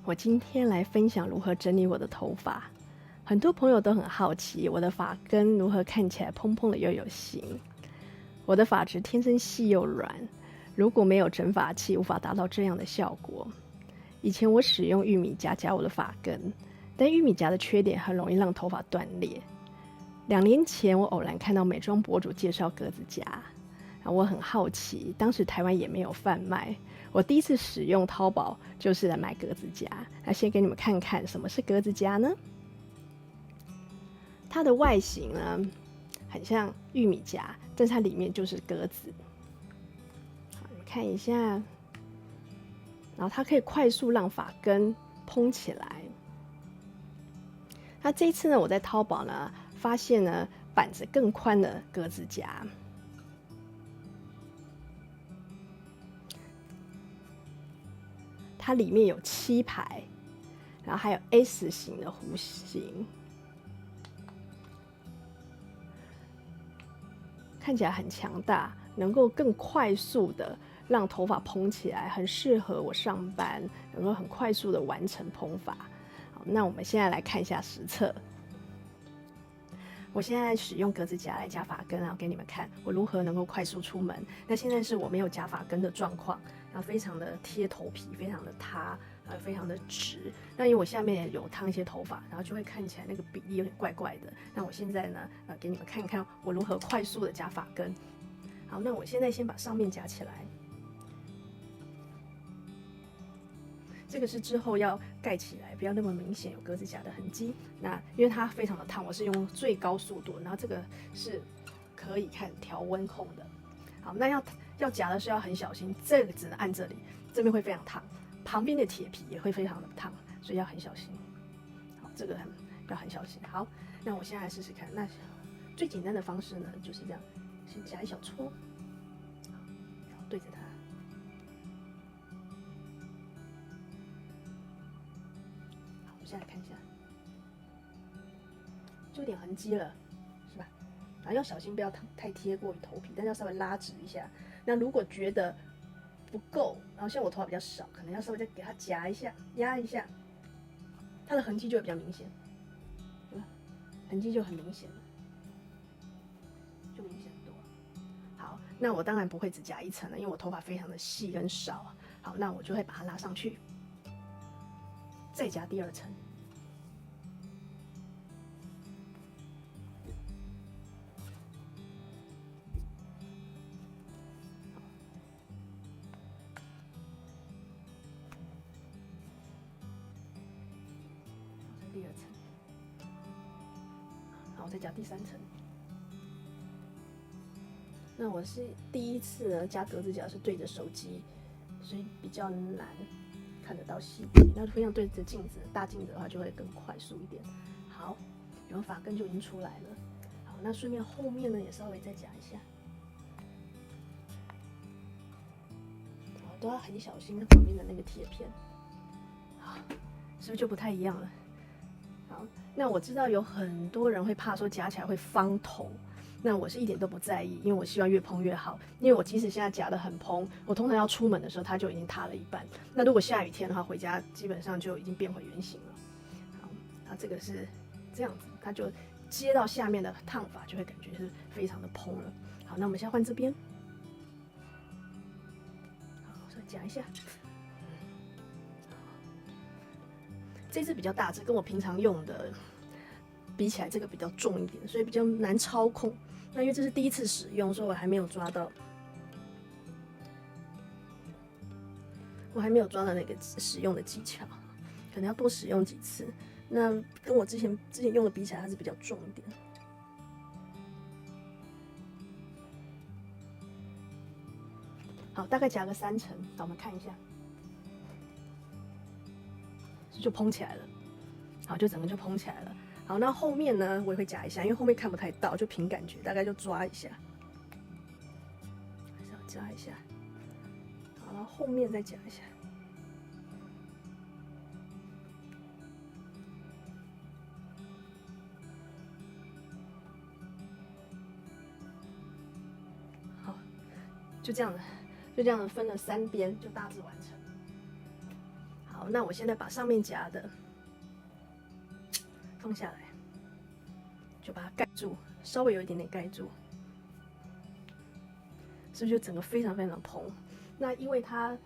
我今天来分享如何整理我的头发。很多朋友都很好奇我的发根如何看起来蓬蓬的又有型。我的发质天生细又软，如果没有整发器无法达到这样的效果。以前我使用玉米夹夹我的发根，但玉米夹的缺点很容易让头发断裂。2年前我偶然看到美妆博主介绍格子夹，我很好奇，当时台湾也没有贩卖。我第一次使用淘宝就是来买格子夹。那先给你们看看什么是格子夹呢？它的外形呢很像玉米夹，但是它里面就是格子。好，你看一下，然后它可以快速让发根蓬起来。那这一次呢，我在淘宝呢发现呢板子更宽的格子夹。它里面有7排，然后还有 S 型的弧形，看起来很强大，能够更快速的让头发蓬起来，很适合我上班，能够很快速的完成蓬发。好，那我们现在来看一下实测。我现在使用格子夹来夹发根，然后给你们看我如何能够快速出门。那现在是我没有夹发根的状况，然后非常的贴头皮，非常的塌，非常的直。那因为我下面有烫一些头发，然后就会看起来那个比例有点怪怪的。那我现在呢，给你们看看我如何快速的夹发根。好，那我现在先把上面夹起来。这个是之后要盖起来，不要那么明显有格子夹的痕迹。那因为它非常的烫，我是用最高速度，然后这个是可以看调温控的。好，那要夹的时候要很小心，这个只能按这里，这边会非常烫，旁边的铁皮也会非常的烫，所以要很小心。好，这个要很小心。好，那我现在来试试看。那最简单的方式呢，就是这样，先夹一小撮，然后对着它。我现在来看一下，就有点痕迹了，是吧？然后要小心不要太贴过于头皮，但是要稍微拉直一下。那如果觉得不够，然后像我头发比较少，可能要稍微再给它夹一下、压一下，它的痕迹就会比较明显，对吧？痕迹就很明显了，就明显很多。好，那我当然不会只夹1层了，因为我头发非常的细跟少。好，那我就会把它拉上去。再夹第2层，第2层，好，我再夹第3层。那我是第一次呢夹格子夹是对着手机，所以比较难看得到细节。那非常对着镜子，大镜子的话就会更快速一点。好，然后发根就已经出来了。好，那顺便后面呢也稍微再夹一下。好，都要很小心旁边的那个铁片。好，是不是就不太一样了？好，那我知道有很多人会怕说夹起来会方头。那我是一点都不在意，因为我希望越蓬越好。因为我即使现在夹得很蓬，我通常要出门的时候它就已经塌了一半。那如果下雨天的话，回家基本上就已经变回原形了。好，那这个是这样子，它就接到下面的烫发，就会感觉是非常的蓬了。好，那我们现在换这边，好，稍微夹一下。这支比较大支，跟我平常用的比起来，这个比较重一点，所以比较难操控。那因为这是第一次使用，所以我还没有抓到，那个使用的技巧，可能要多使用几次。那跟我之前用的比起来，它是比较重一点。好，大概夹个3层，那我们看一下，就蓬起来了。好，就整个就蓬起来了。好，那后面呢，我也会夹一下，因为后面看不太到，就凭感觉，大概就抓一下，还是要夹一下。好，然后后面再夹一下。好，就这样的分了3边，就大致完成。好，那我现在把上面夹的放下来，就把它盖住，稍微有一点点盖住，是不是就整个非常非常蓬？那因为它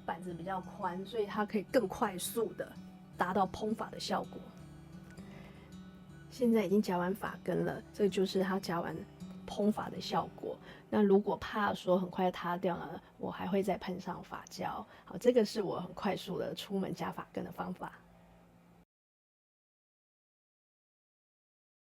板子比较宽，所以它可以更快速的达到蓬发的效果。现在已经夹完发根了，这就是它夹完蓬发的效果。那如果怕说很快塌掉呢，我还会再喷上发胶。好，这个是我很快速的出门夹发根的方法。